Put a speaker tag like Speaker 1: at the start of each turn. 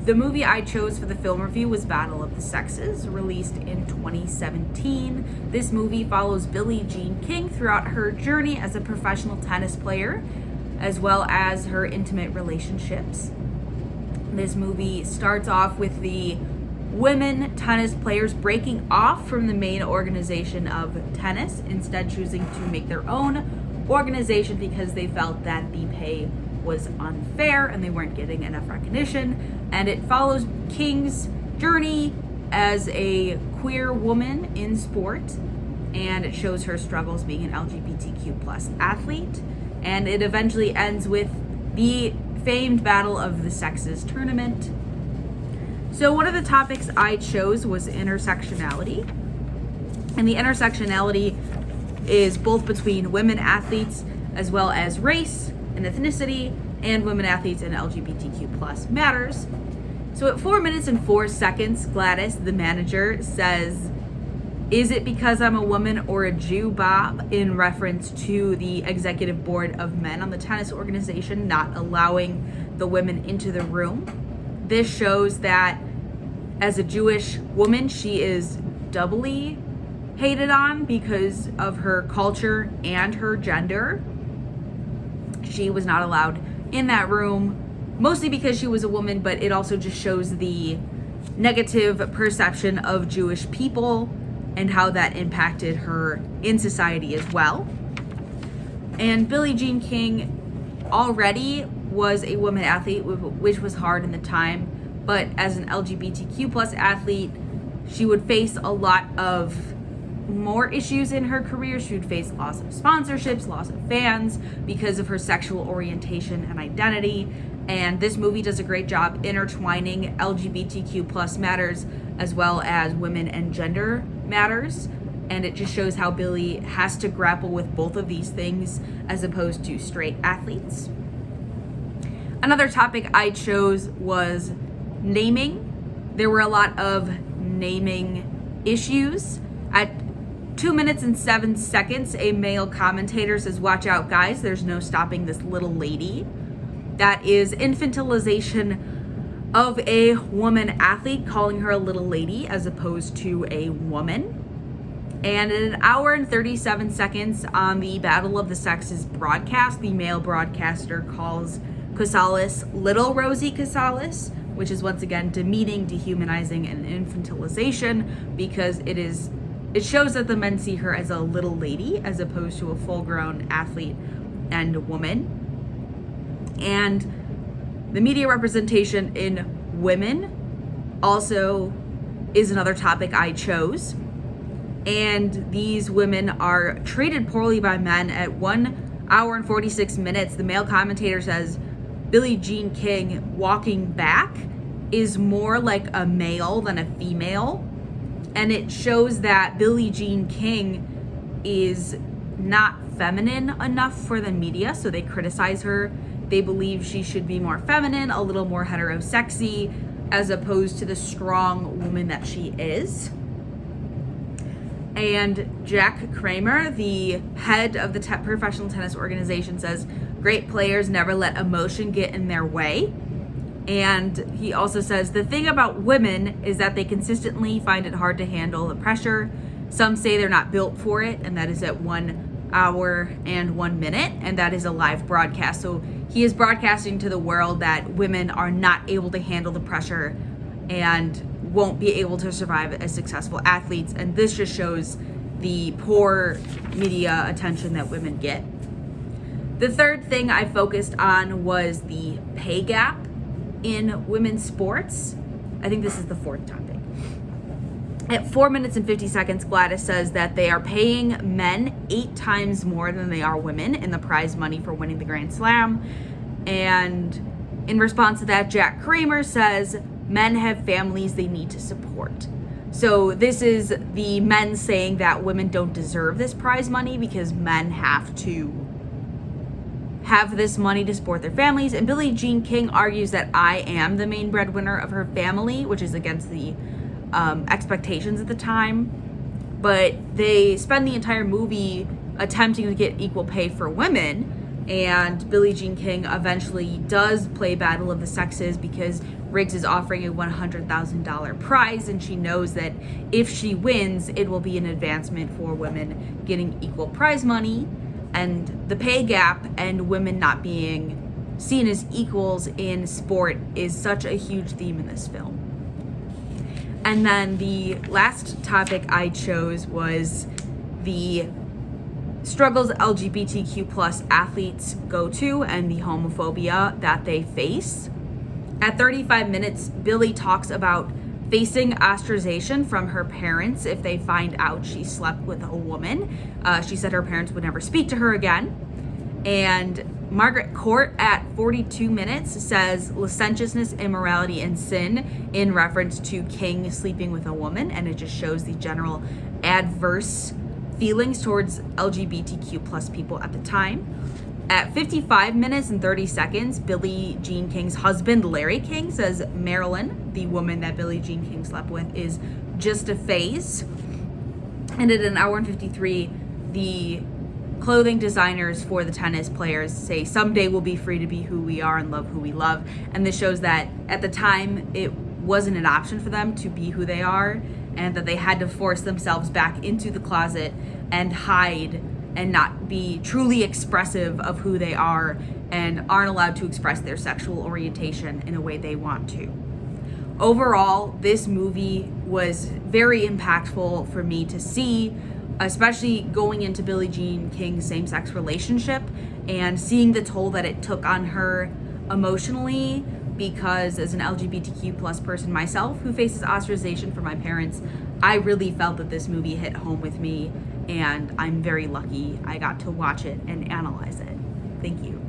Speaker 1: The movie I chose for the film review was Battle of the Sexes, released in 2017. This movie follows Billie Jean King throughout her journey as a professional tennis player, as well as her intimate relationships. This movie starts off with the women tennis players breaking off from the main organization of tennis, instead choosing to make their own organization because they felt that the pay was unfair and they weren't getting enough recognition. And it follows King's journey as a queer woman in sport, and it shows her struggles being an LGBTQ plus athlete. And it eventually ends with the famed Battle of the Sexes tournament. So one of the topics I chose was intersectionality. And the intersectionality is both between women athletes as well as race and ethnicity, and women athletes and LGBTQ plus matters. So at 4 minutes and 4 seconds, Gladys, the manager, says, "Is it because I'm a woman or a Jew, Bob?" in reference to the executive board of men on the tennis organization not allowing the women into the room. This shows that as a Jewish woman, she is doubly hated on because of her culture and her gender. She was not allowed in that room, mostly because she was a woman, but it also just shows the negative perception of Jewish people and how that impacted her in society as well. And Billie Jean King already was a woman athlete, which was hard in the time, but as an LGBTQ plus athlete, she would face a lot of more issues in her career. She would face loss of sponsorships, loss of fans because of her sexual orientation and identity. And this movie does a great job intertwining LGBTQ plus matters as well as women and gender matters. And it just shows how Billie has to grapple with both of these things as opposed to straight athletes. Another topic I chose was naming. There were a lot of naming issues. At 2 minutes and 7 seconds, a male commentator says, "Watch out, guys, there's no stopping this little lady." That is infantilization of a woman athlete, calling her a little lady as opposed to a woman. And in 1 hour and 37 seconds on the Battle of the Sexes broadcast, the male broadcaster calls Casales Little Rosie Casales, which is once again demeaning, dehumanizing, and infantilization because it shows that the men see her as a little lady as opposed to a full-grown athlete and woman. And the media representation in women also is another topic I chose. And these women are treated poorly by men. At 1 hour and 46 minutes, the male commentator says Billie Jean King walking back is more like a male than a female. And it shows that Billie Jean King is not feminine enough for the media, so they criticize her. They believe she should be more feminine, a little more heterosexy, as opposed to the strong woman that she is. And Jack Kramer, the head of the professional tennis organization, says, "Great players never let emotion get in their way." And he also says, "The thing about women is that they consistently find it hard to handle the pressure. Some say they're not built for it," and that is at 1 hour and 1 minute, and that is a live broadcast. So he is broadcasting to the world that women are not able to handle the pressure and won't be able to survive as successful athletes. And this just shows the poor media attention that women get. The third thing I focused on was the pay gap in women's sports. I think this is the fourth topic. At 4 minutes and 50 seconds, Gladys says that they are paying men 8 times more than they are women in the prize money for winning the Grand Slam. And in response to that, Jack Kramer says men have families they need to support. So this is the men saying that women don't deserve this prize money because men have to have this money to support their families. And Billie Jean King argues that I am the main breadwinner of her family, which is against the expectations at the time. But they spend the entire movie attempting to get equal pay for women, And Billie Jean King eventually does play Battle of the Sexes because Riggs is offering a $100,000 prize, and she knows that if she wins, it will be an advancement for women getting equal prize money, and the pay gap and women not being seen as equals in sport is such a huge theme in this film. And then the last topic I chose was the struggles LGBTQ plus athletes go to and the homophobia that they face. At 35 minutes, Billie talks about facing ostracization from her parents if they find out she slept with a woman. She said her parents would never speak to her again. And Margaret Court at 42 minutes says licentiousness, immorality, and sin in reference to King sleeping with a woman, and it just shows the general adverse feelings towards LGBTQ plus people at the time. At 55 minutes and 30 seconds, Billie Jean King's husband, Larry King, says Marilyn, the woman that Billie Jean King slept with, is just a phase. And at an hour and 53, the clothing designers for the tennis players say someday we'll be free to be who we are and love who we love. And this shows that at the time, it wasn't an option for them to be who they are, and that they had to force themselves back into the closet and hide and not be truly expressive of who they are, and aren't allowed to express their sexual orientation in a way they want to. Overall, this movie was very impactful for me to see, especially going into Billie Jean King's same-sex relationship and seeing the toll that it took on her emotionally, because as an LGBTQ plus person myself who faces ostracization from my parents, I really felt that this movie hit home with me, and I'm very lucky I got to watch it and analyze it. Thank you.